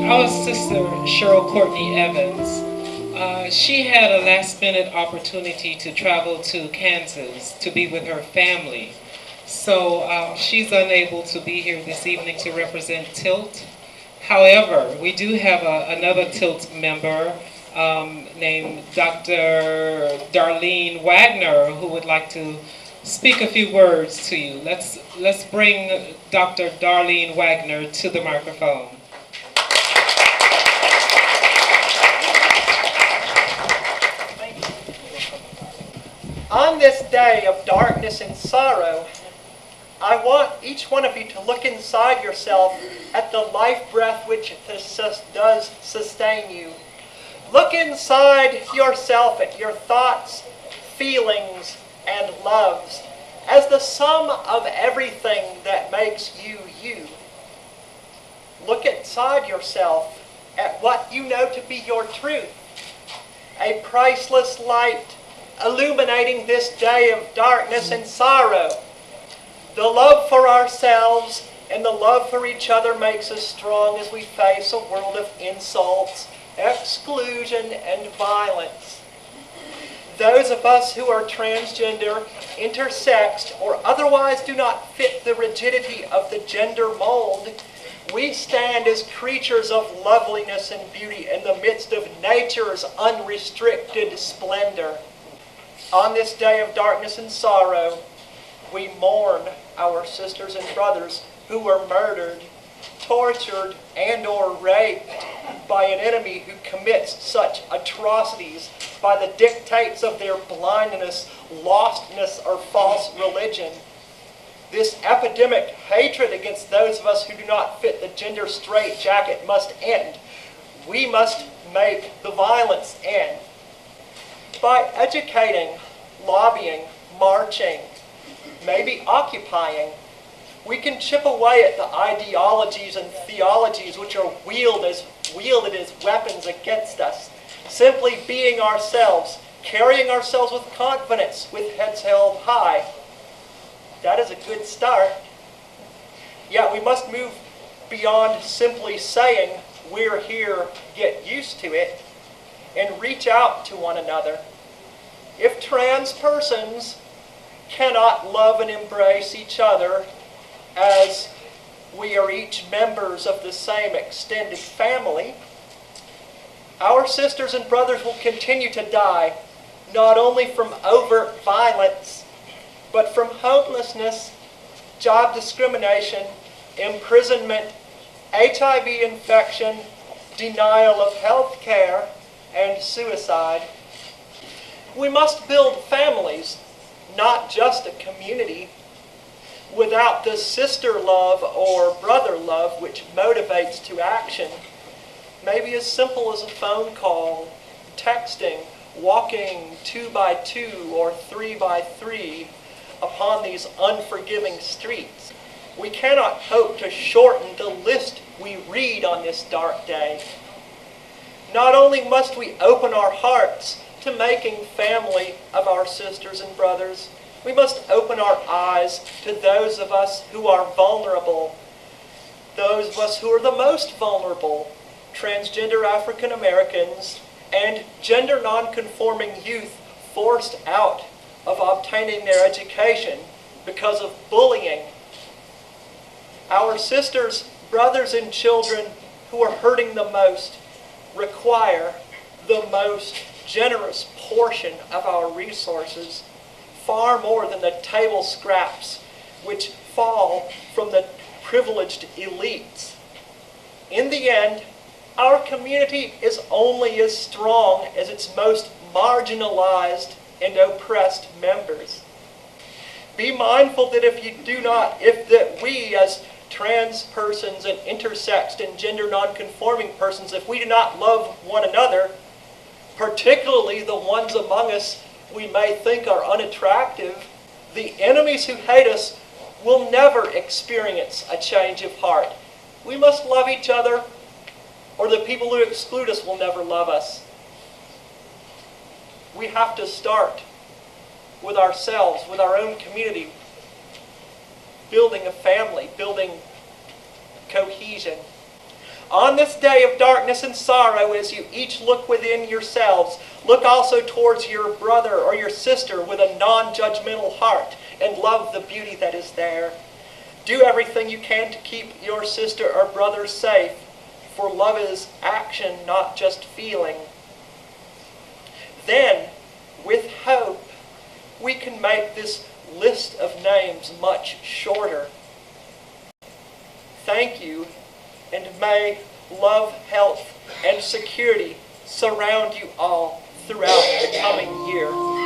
Our sister Cheryl Courtney Evans, she had a last minute opportunity to travel to Kansas to be with her family. So she's unable to be here this evening to represent Tilt. However, we do have another Tilt member named Dr. Darlene Wagner who would like to speak a few words to you. Let's bring Dr. Darlene Wagner to the microphone. On this day of darkness and sorrow, I want each one of you to look inside yourself at the life breath which does sustain you. Look inside yourself at your thoughts, feelings, and loves as the sum of everything that makes you you. Look inside yourself at what you know to be your truth, a priceless light illuminating this day of darkness and sorrow. The love for ourselves and the love for each other makes us strong as we face a world of insults, exclusion, and violence. Those of us who are transgender, intersexed, or otherwise do not fit the rigidity of the gender mold, we stand as creatures of loveliness and beauty in the midst of nature's unrestricted splendor. On this day of darkness and sorrow, we mourn our sisters and brothers who were murdered, tortured, and or raped by an enemy who commits such atrocities by the dictates of their blindness, lostness, or false religion. This epidemic hatred against those of us who do not fit the gender straitjacket must end. We must make the violence end. By educating, lobbying, marching, maybe occupying, we can chip away at the ideologies and theologies which are wielded as weapons against us. Simply being ourselves, carrying ourselves with confidence, with heads held high. That is a good start. Yet we must move beyond simply saying, "We're here, get used to it," and reach out to one another. If trans persons cannot love and embrace each other as we are each members of the same extended family, our sisters and brothers will continue to die, not only from overt violence, but from homelessness, job discrimination, imprisonment, HIV infection, denial of health care, and suicide. We must build families, not just a community. Without the sister love or brother love which motivates to action, maybe as simple as a phone call, texting, walking 2 by 2 or 3 by 3 upon these unforgiving streets, we cannot hope to shorten the list we read on this dark day. Not only must we open our hearts to making family of our sisters and brothers, we must open our eyes to those of us who are vulnerable, those of us who are the most vulnerable, transgender African Americans and gender non-conforming youth forced out of obtaining their education because of bullying. Our sisters, brothers, and children who are hurting the most require the most generous portion of our resources, far more than the table scraps which fall from the privileged elites. In the end, our community is only as strong as its most marginalized and oppressed members. Be mindful that if we as trans persons and intersexed and gender non-conforming persons, if we do not love one another, particularly the ones among us we may think are unattractive, the enemies who hate us will never experience a change of heart. We must love each other, or the people who exclude us will never love us. We have to start with ourselves, with our own community, building a family, building cohesion. On this day of darkness and sorrow, as you each look within yourselves, look also towards your brother or your sister with a non-judgmental heart and love the beauty that is there. Do everything you can to keep your sister or brother safe, for love is action, not just feeling. Then, with hope, we can make this list of names much shorter. Thank you, and may love, health, and security surround you all throughout the coming year.